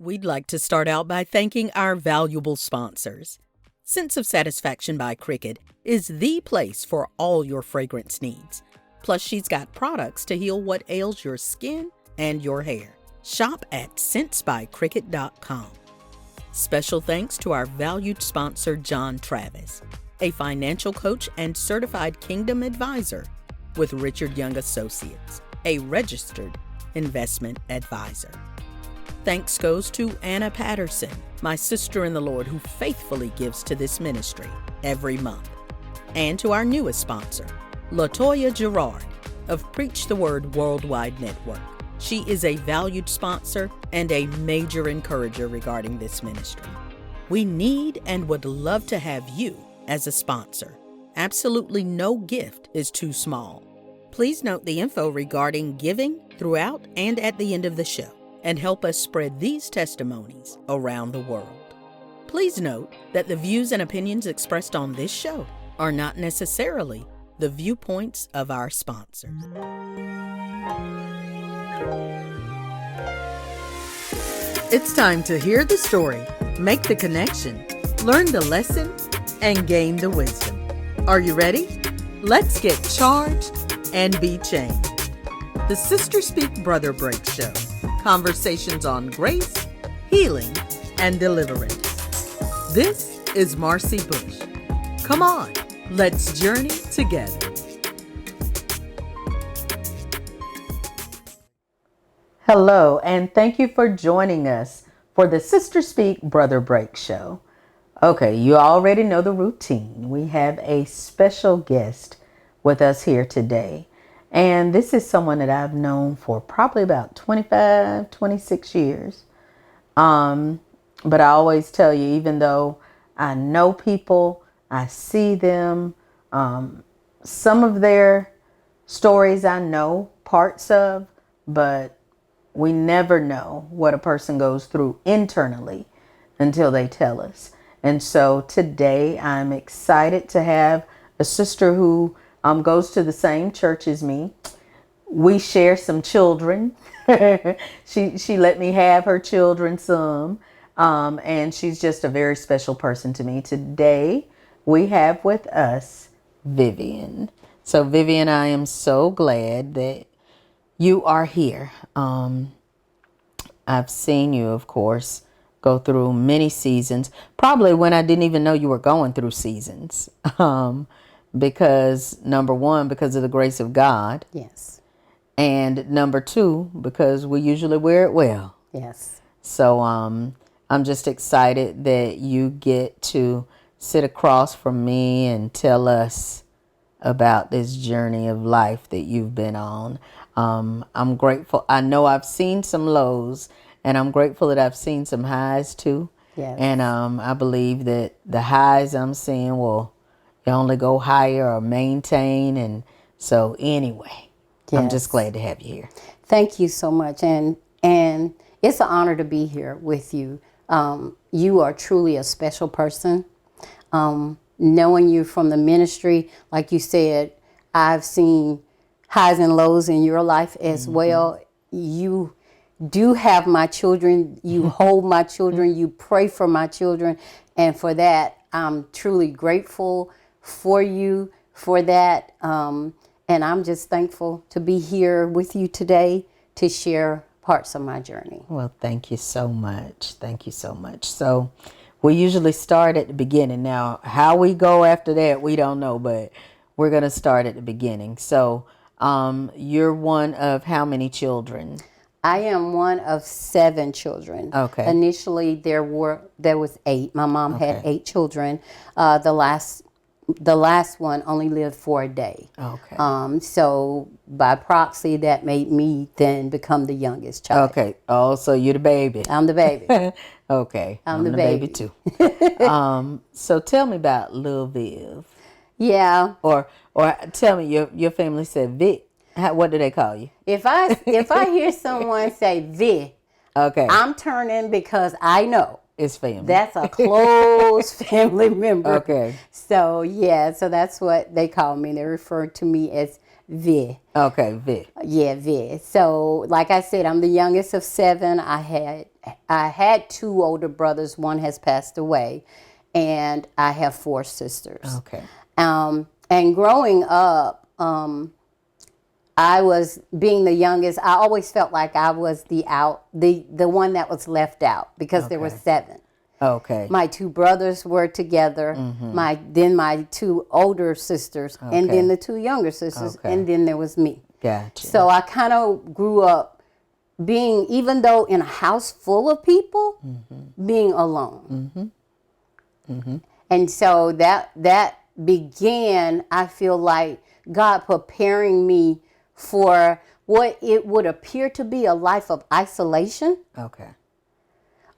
We'd like to start out by thanking our valuable sponsors. Sense of Satisfaction by Cricket is the place for all your fragrance needs. Plus, she's got products to heal what ails your skin and your hair. Shop at scentsbycricket.com. Special thanks to our valued sponsor, John Travis, a financial coach and certified Kingdom advisor with Richard Young Associates, a registered investment advisor. Thanks goes to Anna Patterson, my sister in the Lord who faithfully gives to this ministry every month. And to our newest sponsor, LaToya Gerard of Preach the Word Worldwide Network. She is a valued sponsor and a major encourager regarding this ministry. We need and would love to have you as a sponsor. Absolutely no gift is too small. Please note the info regarding giving throughout and at the end of the show, and help us spread these testimonies around the world. Please note that the views and opinions expressed on this show are not necessarily the viewpoints of our sponsors. It's time to hear the story, make the connection, learn the lesson, and gain the wisdom. Are you ready? Let's get charged and be changed. The Sister Speak Brother Break Show. Conversations on grace, healing, and deliverance. This is Marcy Bush. Come on, let's journey together. Hello, and thank you for joining us for the Sister Speak Brother Break Show. Okay, you already know the routine. We have a special guest with us here today. And this is someone that I've known for probably about 25, 26 years. But I always tell you, even though I know people, I see them, some of their stories I know parts of, but we never know what a person goes through internally until they tell us. And so today I'm excited to have a sister who goes to the same church as me. We share some children. She let me have her children some. And she's just a very special person to me. Today we have with us Vivian. So Vivian, I am so glad that you are here. I've seen you, of course, go through many seasons, probably when I didn't even know you were going through seasons. Because number one, because of the grace of God. Yes. And number two, because we usually wear it well. Yes. So I'm just excited that you get to sit across from me and tell us about this journey of life that you've been on. I'm grateful. I know I've seen some lows, and I'm grateful that I've seen some highs too. Yes. And I believe that the highs I'm seeing will only go higher or maintain. And so anyway, yes. I'm just glad to have you here. Thank you so much. And it's an honor to be here with you. You are truly a special person. Knowing you from the ministry, like you said, I've seen highs and lows in your life as well. You do have my children. You hold my children. You pray for my children. And for that, I'm truly grateful for you for that. And I'm just thankful to be here with you today to share parts of my journey. Well, thank you so much. Thank you so much. So we usually start at the beginning. Now, how we go after that, we don't know, but we're going to start at the beginning. So you're one of how many children? I am one of 7 children. Okay. Initially, there was 8. My mom had 8 children. The last one only lived for a day. Okay. So by proxy, that made me then become the youngest child. Okay. Oh, so you're the baby. I'm the baby. Okay. I'm the baby too. So tell me about Lil Viv. Yeah. Or tell me, your family said Vic. What do they call you? If I hear someone say Vic, okay, I'm turning because I know it's family. That's a close family member. Okay. So yeah, so that's what they call me. They refer to me as Vi. Okay, Vi. Yeah, Vi. So like I said, I'm the youngest of 7. I had I had 2 older brothers. One has passed away, and I have 4 sisters. Okay. And growing up, I was, being the youngest, I always felt like I was the one that was left out, because there were 7. Okay. My 2 brothers were together, my 2 older sisters, and then the 2 younger sisters, and then there was me. Gotcha. So I kind of grew up being, even though in a house full of people, being alone. And so that began, I feel like, God preparing me for what it would appear to be a life of isolation. Okay.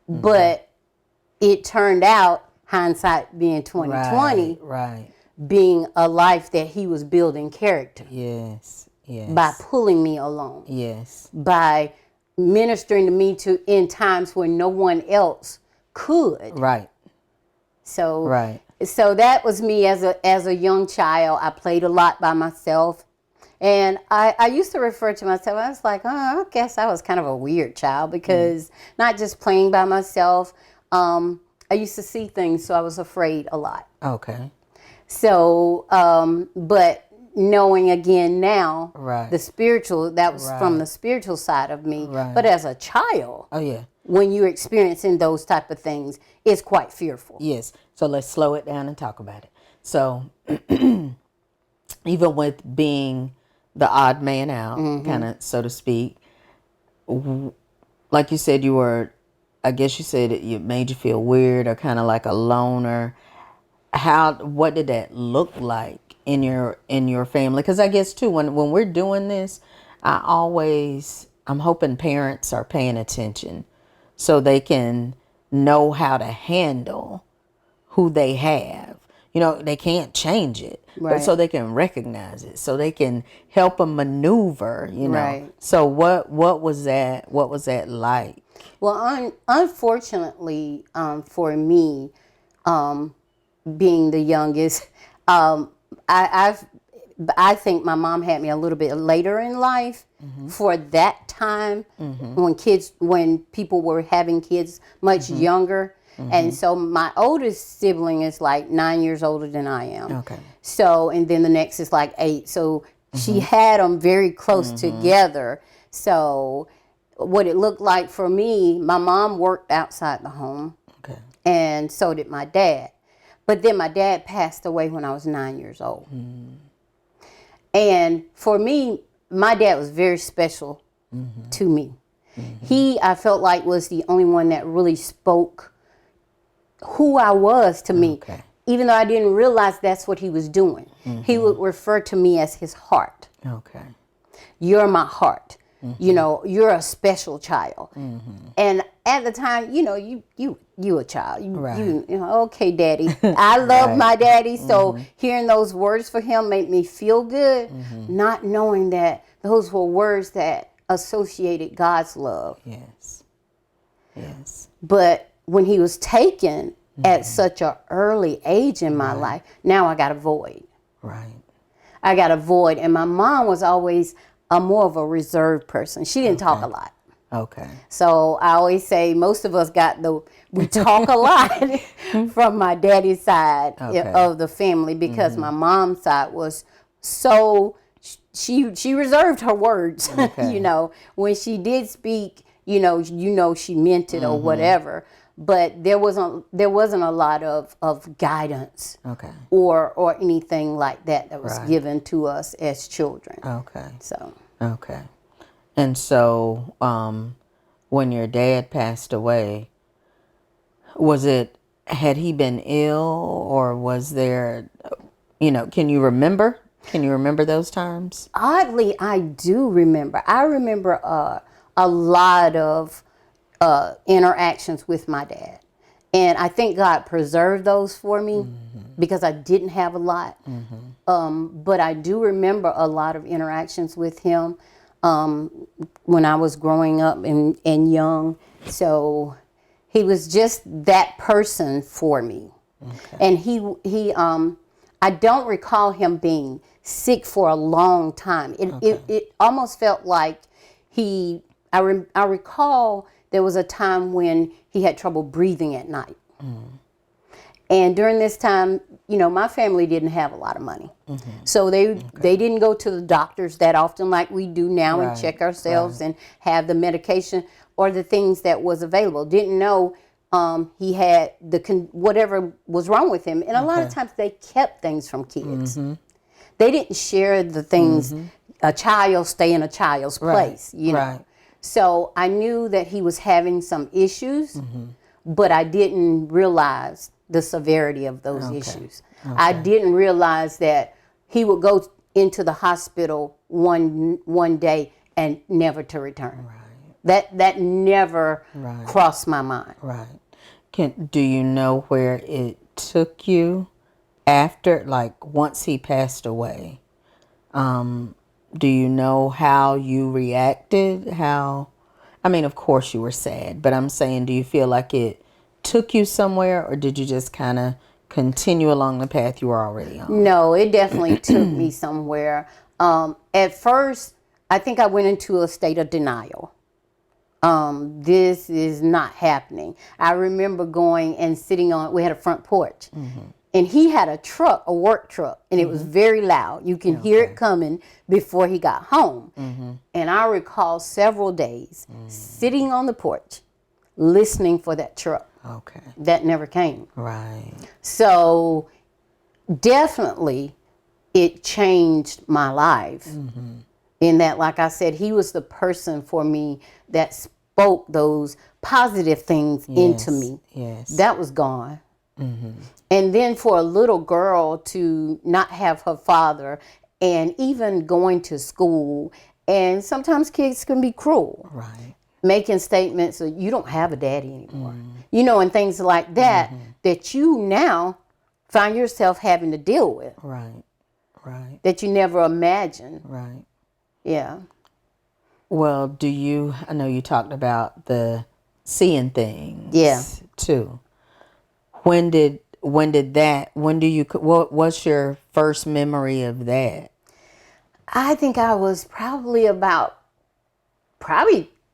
But it turned out, hindsight being 2020, Right. being a life that he was building character. Yes. Yes. By pulling me along. Yes. By ministering to me in times when no one else could. Right. So so that was me as a young child. I played a lot by myself. And I used to refer to myself, I was like, oh, I guess I was kind of a weird child, because not just playing by myself, I used to see things, so I was afraid a lot. Okay. So, but knowing again now, the spiritual, that was from the spiritual side of me. But as a child, when you're experiencing those type of things, it's quite fearful. Yes. So let's slow it down and talk about it. So even with being the odd man out, kind of, so to speak, like you said, I guess you said it made you feel weird or kind of like a loner. What did that look like in your family? Because I guess too, when we're doing this, I'm hoping parents are paying attention so they can know how to handle who they have. They can't change it, but so they can recognize it, so they can help them maneuver, Right. So what was that like? Well, unfortunately, for me, being the youngest, I think my mom had me a little bit later in life for that time when people were having kids much younger. And so my oldest sibling is like 9 years older than I am. Okay. So, and then the next is like 8. So she had them very close together. So what it looked like for me, my mom worked outside the home. Okay. And so did my dad. But then my dad passed away when I was 9 years old. And for me, my dad was very special to me. He, I felt like, was the only one that really spoke who I was to me, even though I didn't realize that's what he was doing. He would refer to me as his heart. Okay. You're my heart. You're a special child. And at the time, you a child. Okay, daddy. I love my daddy. So hearing those words for him made me feel good, not knowing that those were words that associated God's love. Yes. Yes. But when he was taken at such an early age in my life, now I got a void. Right. I got a void. And my mom was always more of a reserved person. She didn't talk a lot. Okay. So I always say most of us we talk a lot from my daddy's side of the family, because my mom's side was so, she reserved her words. When she did speak, she meant it or whatever. But there wasn't a lot of guidance, or anything like that was given to us as children. Okay. And so, when your dad passed away, had he been ill, or was there, can you remember? Can you remember those times? Oddly, I do remember. I remember a lot of interactions with my dad. And I think God preserved those for me because I didn't have a lot. But I do remember a lot of interactions with him when I was growing up and young. So he was just that person for me. And he I don't recall him being sick for a long time. It almost felt like I recall there was a time when he had trouble breathing at night. And during this time, my family didn't have a lot of money. So they didn't go to the doctors that often like we do now and check ourselves and have the medication or the things that was available. Didn't know he had whatever was wrong with him. And a lot of times they kept things from kids. They didn't share the things. A child stay in a child's place, Right. So I knew that he was having some issues, but I didn't realize the severity of those issues. I didn't realize that he would go into the hospital one day and never to return. That never crossed my mind. Do you know where it took you after, like once he passed away? Do you know how you reacted? Of course you were sad, but I'm saying, do you feel like it took you somewhere, or did you just kind of continue along the path you were already on? No, it definitely took me somewhere. At first, I think I went into a state of denial. This is not happening. I remember going and sitting we had a front porch. And he had a work truck, and it was very loud. You can hear it coming before he got home. And I recall several days sitting on the porch, listening for that truck. That never came. So definitely it changed my life in that, like I said, he was the person for me that spoke those positive things into me. That was gone. And then for a little girl to not have her father, and even going to school, and sometimes kids can be cruel. Making statements of, you don't have a daddy anymore. And things like that, that you now find yourself having to deal with. That you never imagined. Yeah. Well, I know you talked about the seeing things too. What was your first memory of that? I think I was probably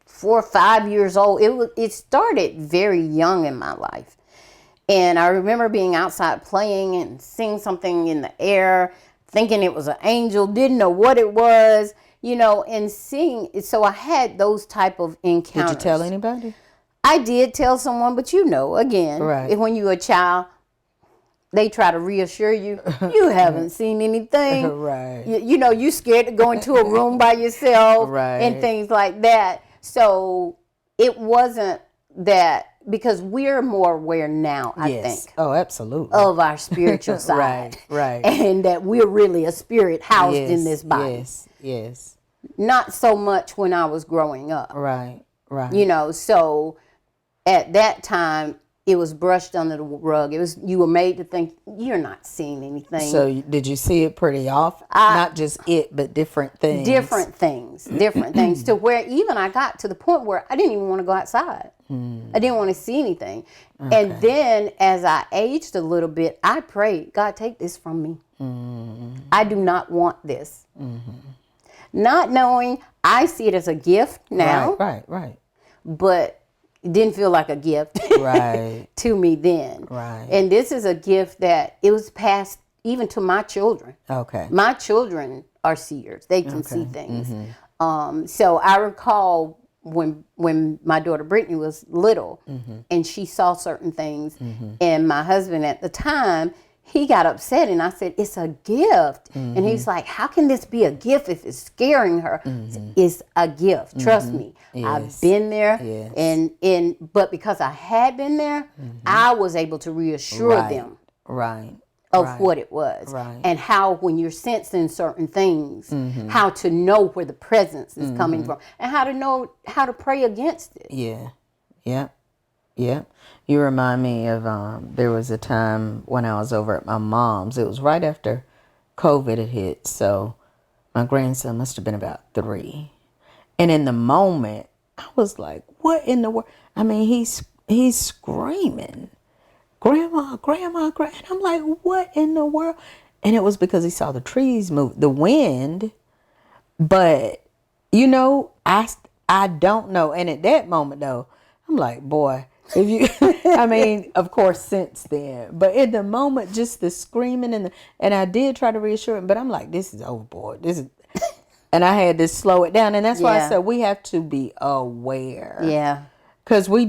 4 or 5 years old. It started very young in my life. And I remember being outside playing and seeing something in the air, thinking it was an angel, didn't know what it was, and seeing it. So I had those type of encounters. Did you tell anybody? I did tell someone, but again, when you're a child, they try to reassure you, you haven't seen anything. You're scared to go into a room by yourself and things like that. So it wasn't that, because we're more aware now, I think. Oh, absolutely. Of our spiritual side. And that we're really a spirit housed in this body. Not so much when I was growing up. So at that time, it was brushed under the rug. You were made to think you're not seeing anything. So did you see it pretty often? Not just it, but different things. Different things, to where even I got to the point where I didn't even want to go outside. I didn't want to see anything. And then as I aged a little bit, I prayed, God, take this from me. I do not want this. Not knowing, I see it as a gift now. But it didn't feel like a gift to me then. And this is a gift that it was passed even to my children. My children are seers. They can see things. So I recall when my daughter Brittany was little and she saw certain things, and my husband at the time, he got upset, and I said, it's a gift. And he's like, how can this be a gift if it's scaring her? It's a gift. Trust me. I've been there. But because I had been there, I was able to reassure them of what it was. And how, when you're sensing certain things, how to know where the presence is coming from, and how to know how to pray against it. You remind me of, there was a time when I was over at my mom's. It was right after COVID had hit. So my grandson must have been about 3. And in the moment, I was like, what in the world? I mean, he's screaming, Grandma, Grandma, Grandma. And I'm like, what in the world? And it was because he saw the trees move, the wind. But, I don't know. And at that moment, though, I'm like, boy, if you, I mean, of course, since then, but in the moment, just the screaming and I did try to reassure him, but I'm like, this is overboard. And I had to slow it down. And that's why I said we have to be aware. Yeah. Because we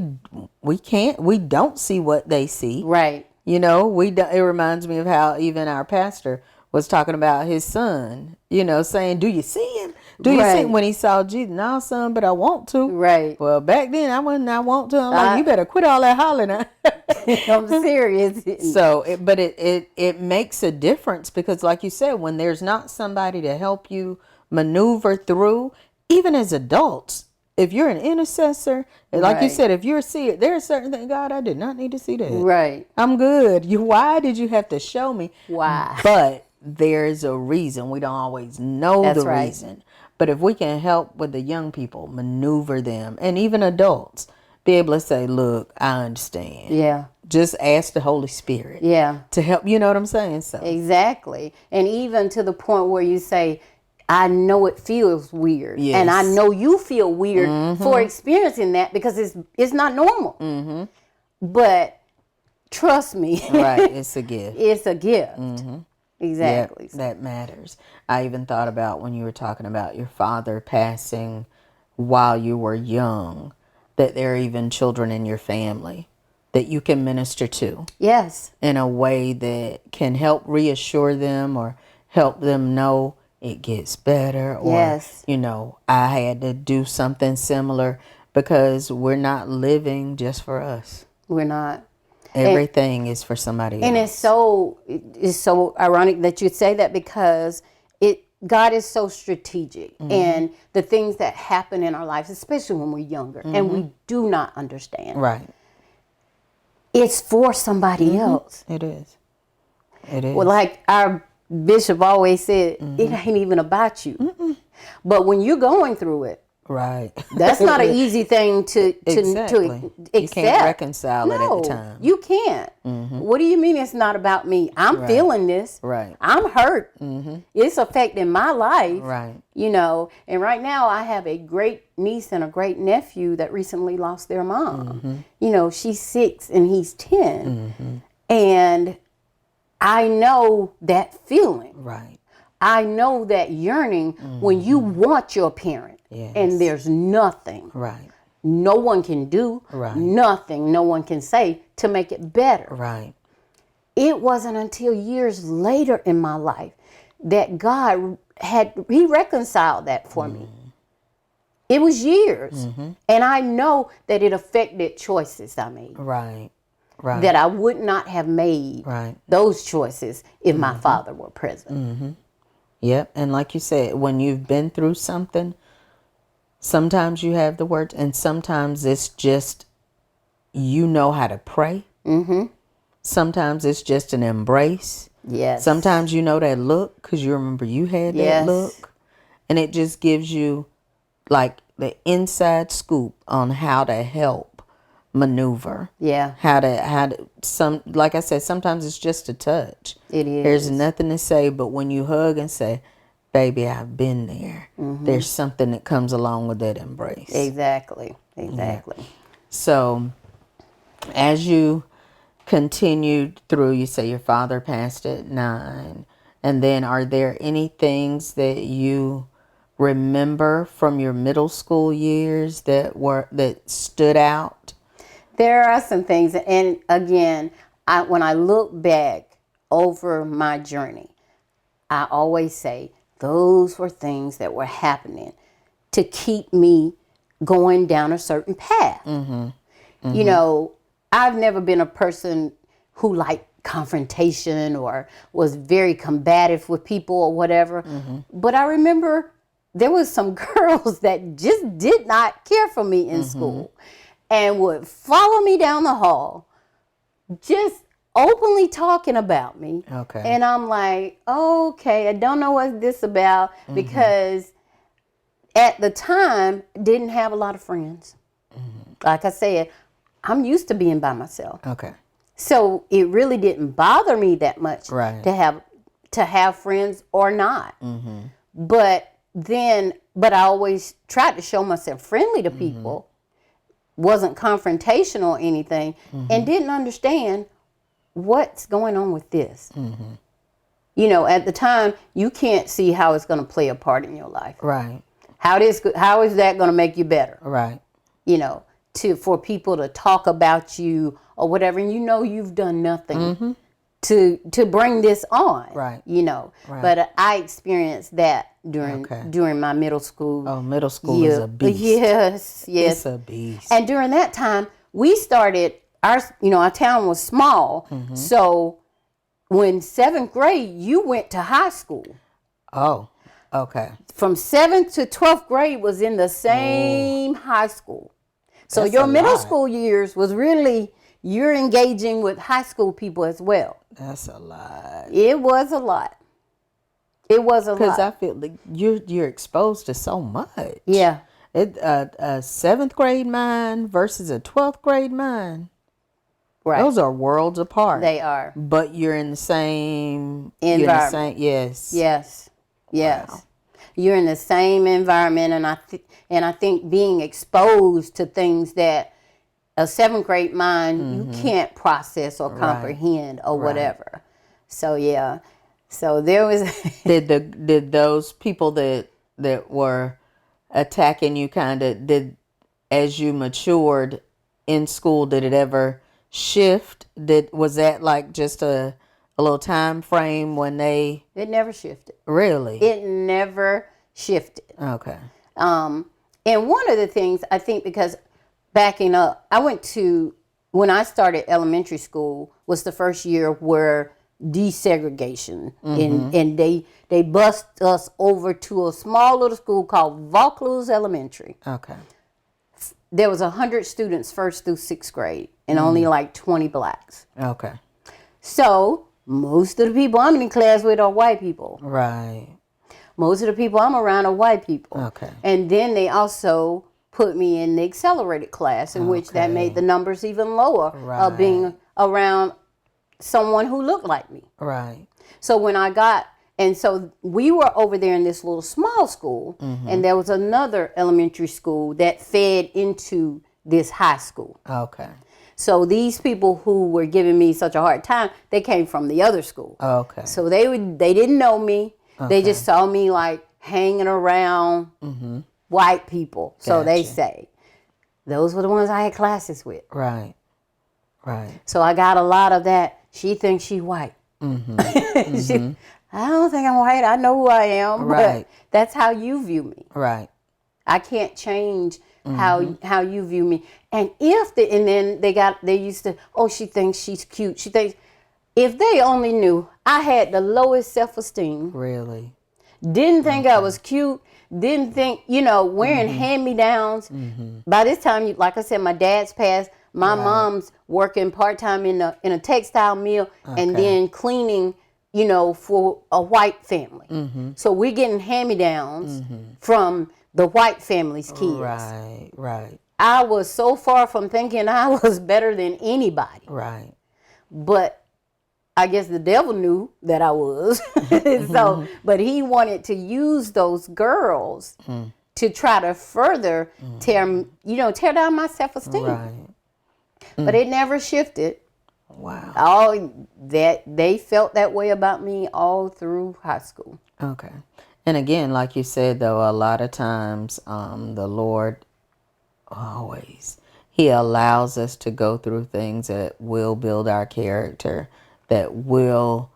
don't see what they see. Right. You know, it reminds me of how even our pastor was talking about his son, you know, saying, do you see him? Do you see him when he saw Jesus? No, son, but I want to. Right. Well, back then I want to. I'm like, you better quit all that hollering. I'm serious. So, it makes a difference because like you said, when there's not somebody to help you maneuver through, even as adults, if you're an intercessor, like you said, if you're a seer, there's certain things, God, I did not need to see that. Right. I'm good. Why did you have to show me? Why? But there's a reason. We don't always know the reason. But if we can help with the young people, maneuver them, and even adults, be able to say, look, I understand. Yeah. Just ask the Holy Spirit. Yeah. To help, you know what I'm saying? So exactly. And even to the point where you say, I know it feels weird. Yes. And I know you feel weird for experiencing that because it's not normal. Mm-hmm. But trust me. Right. It's a gift. It's a gift. Mm-hmm. Exactly. Yep, that matters. I even thought about when you were talking about your father passing while you were young, that there are even children in your family that you can minister to. Yes. In a way that can help reassure them or help them know it gets better. Or, you know, I had to do something similar because we're not living just for us. We're not. Everything is for somebody else. And it's so ironic that you say that because God is so strategic. And the things that happen in our lives, especially when we're younger and we do not understand. Right. It's for somebody else. It is. It is. Well, like our bishop always said, it ain't even about you. But when you're going through it, right, that's not an easy thing to exactly. accept. You can't reconcile it at the time. You can't. What do you mean it's not about me? I'm feeling this. Right. I'm hurt. It's affecting my life. Right. You know, and right now I have a great niece and a great nephew that recently lost their mom. You know, she's 6 and he's 10. And I know that feeling. Right. I know that yearning when you want your parent and there's nothing. Right. No one can do. Right. Nothing no one can say to make it better. Right. It wasn't until years later in my life that God he reconciled that for me. It was years. And I know that it affected choices I made. Right. Right. That I would not have made those choices if my father were present. Yep. And like you said, when you've been through something, sometimes you have the words and sometimes it's just, you know how to pray. Sometimes it's just an embrace. Yes. Sometimes you know that look because you remember you had that look. And it just gives you like the inside scoop on how to help maneuver. Yeah. How to like I said, sometimes it's just a touch. It is. There's nothing to say, but when you hug and say, baby, I've been there, there's something that comes along with that embrace. Exactly. Yeah. So as you continued through, you say your father passed at 9. And then are there any things that you remember from your middle school years that stood out? There are some things, and again, when I look back over my journey, I always say those were things that were happening to keep me going down a certain path. You know, I've never been a person who liked confrontation or was very combative with people or whatever, but I remember there was some girls that just did not care for me in school. And would follow me down the hall, just openly talking about me. Okay. And I'm like, okay, I don't know what this about because at the time, didn't have a lot of friends. Like I said, I'm used to being by myself. Okay. So it really didn't bother me that much to have friends or not. But I always tried to show myself friendly to people. wasn't confrontational or anything, and didn't understand what's going on with this. You know, at the time, you can't see how it's going to play a part in your life. Right. How is that going to make you better? Right. You know, for people to talk about you or whatever, and you know you've done nothing to bring this on. Right. You know, Right. but I experienced that during my middle school. Oh, middle school is a beast. Yes, yes. It's a beast. And during that time, we started our town was small, so when 7th grade, you went to high school. Oh, okay. From 7th to 12th grade was in the same high school. So That's your a middle lot. school years was really, you're engaging with high school people as well. That's a lot. It was a lot. It was a lot. Because I feel like you're exposed to so much. Yeah. A 7th grade mind versus a 12th grade mind. Right. Those are worlds apart. They are. But you're in the same Environment. Yes. Yes. Yes. Wow. You're in the same environment, and I think being exposed to things that a 7th grade mind you can't process or comprehend or whatever. So yeah. So there was Did those people that were attacking you did as you matured in school, did it ever shift? Was that like just a little time frame when they it never shifted. really? It never shifted. Okay. And one of the things I think, because backing up, when I started elementary school was the first year where desegregation and they bused us over to a small little school called Vaucluse Elementary. Okay. There was 100 students 1st through 6th grade and only like 20 blacks. Okay. So most of the people I'm in class with are white people. Right. Most of the people I'm around are white people. Okay. And then they also put me in the accelerated class, in which that made the numbers even lower of being around someone who looked like me. Right. So so we were over there in this little small school, and there was another elementary school that fed into this high school. Okay. So these people who were giving me such a hard time, they came from the other school. Okay. So they didn't know me. They just saw me like hanging around white people. So they say. Those were the ones I had classes with. Right. Right. So I got a lot of that. She thinks she white. I don't think I'm white. I know who I am. Right. But that's how you view me. Right. I can't change how you view me. And then they used to, oh, she thinks she's cute. She thinks, if they only knew I had the lowest self-esteem. Really? Didn't think I was cute. Didn't think, wearing hand-me-downs. By this time, like I said, my dad's passed. My mom's working part-time in a textile mill and then cleaning, for a white family. So we're getting hand-me-downs from the white family's kids. Right, right. I was so far from thinking I was better than anybody. Right. But I guess the devil knew that I was. So, but he wanted to use those girls to try to further tear down my self-esteem. Right. But it never shifted. Wow. All that they felt that way about me all through high school. Okay. And again, like you said, though, a lot of times the Lord He allows us to go through things that will build our character, that will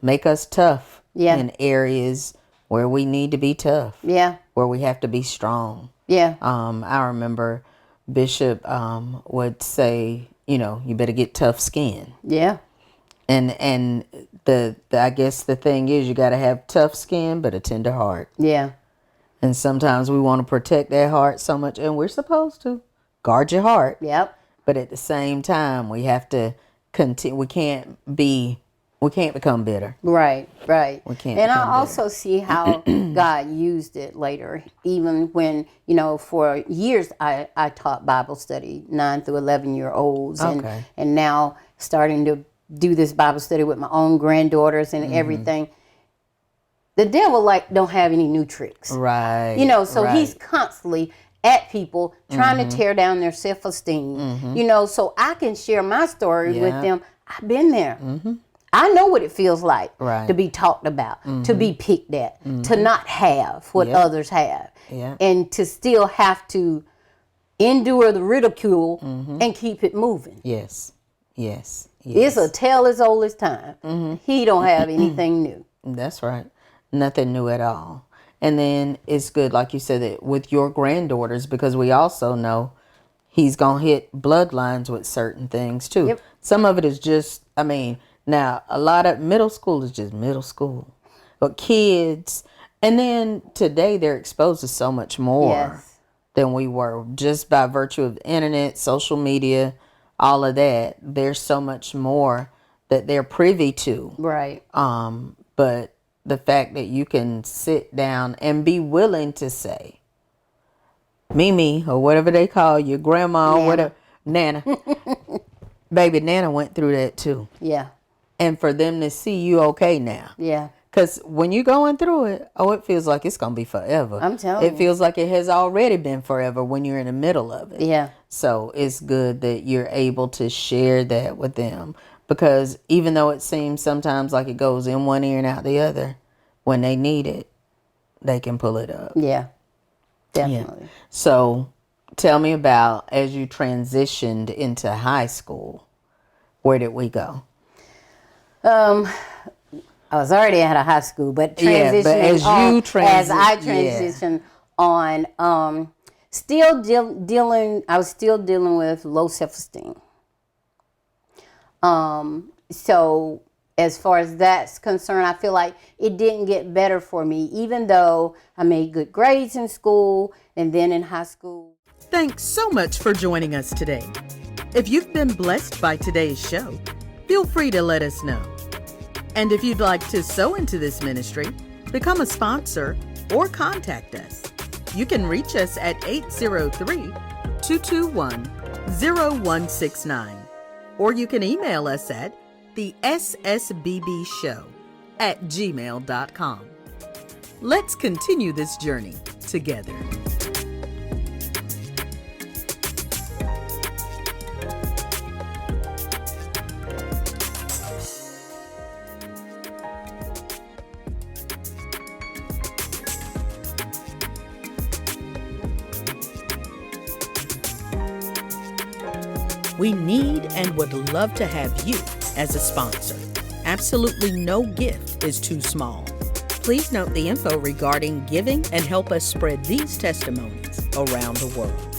make us tough in areas where we need to be tough. Yeah. Where we have to be strong. Yeah. I remember Bishop would say, you better get tough skin. Yeah. And the I guess the thing is, you got to have tough skin but a tender heart. Yeah. And sometimes we want to protect that heart so much, and we're supposed to guard your heart. Yep. But at the same time, we have to continue. We can't become bitter. Right, right. We can't. And I become also see how God used it later, even when, for years I taught Bible study, 9 through 11-year-olds. Okay. And now starting to do this Bible study with my own granddaughters and everything. The devil don't have any new tricks. Right. So he's constantly, at people, trying to tear down their self-esteem. You know, so I can share my story with them. I've been there. I know what it feels like to be talked about, to be picked at, to not have what others have, and to still have to endure the ridicule and keep it moving. Yes. It's a tale as old as time. He don't have anything new. That's right. Nothing new at all. And then it's good, like you said, that with your granddaughters, because we also know he's going to hit bloodlines with certain things too. Yep. Some of it is just, I mean, now a lot of middle school is just middle school. But kids, and then today they're exposed to so much more than we were, just by virtue of the internet, social media, all of that. There's so much more that they're privy to. Right. But the fact that you can sit down and be willing to say, Mimi, or whatever they call you, grandma, or whatever, Nana. Baby, Nana went through that too. Yeah. And for them to see you okay now. Yeah. Because when you're going through it, it feels like it's going to be forever. I'm telling you. It feels like it has already been forever when you're in the middle of it. Yeah. So it's good that you're able to share that with them. Because even though it seems sometimes like it goes in one ear and out the other, when they need it, they can pull it up. Yeah. Definitely. Yeah. So tell me about, as you transitioned into high school, where did we go? I was already out of high school, but transitioning but as I transitioned on, I was still dealing with low self-esteem. So as far as that's concerned, I feel like it didn't get better for me, even though I made good grades in school and then in high school. Thanks so much for joining us today. If you've been blessed by today's show, feel free to let us know. And if you'd like to sow into this ministry, become a sponsor, or contact us, you can reach us at 803-221-0169. Or you can email us at thessbbshow@gmail.com. Let's continue this journey together. We need and would love to have you as a sponsor. Absolutely no gift is too small. Please note the info regarding giving and help us spread these testimonies around the world.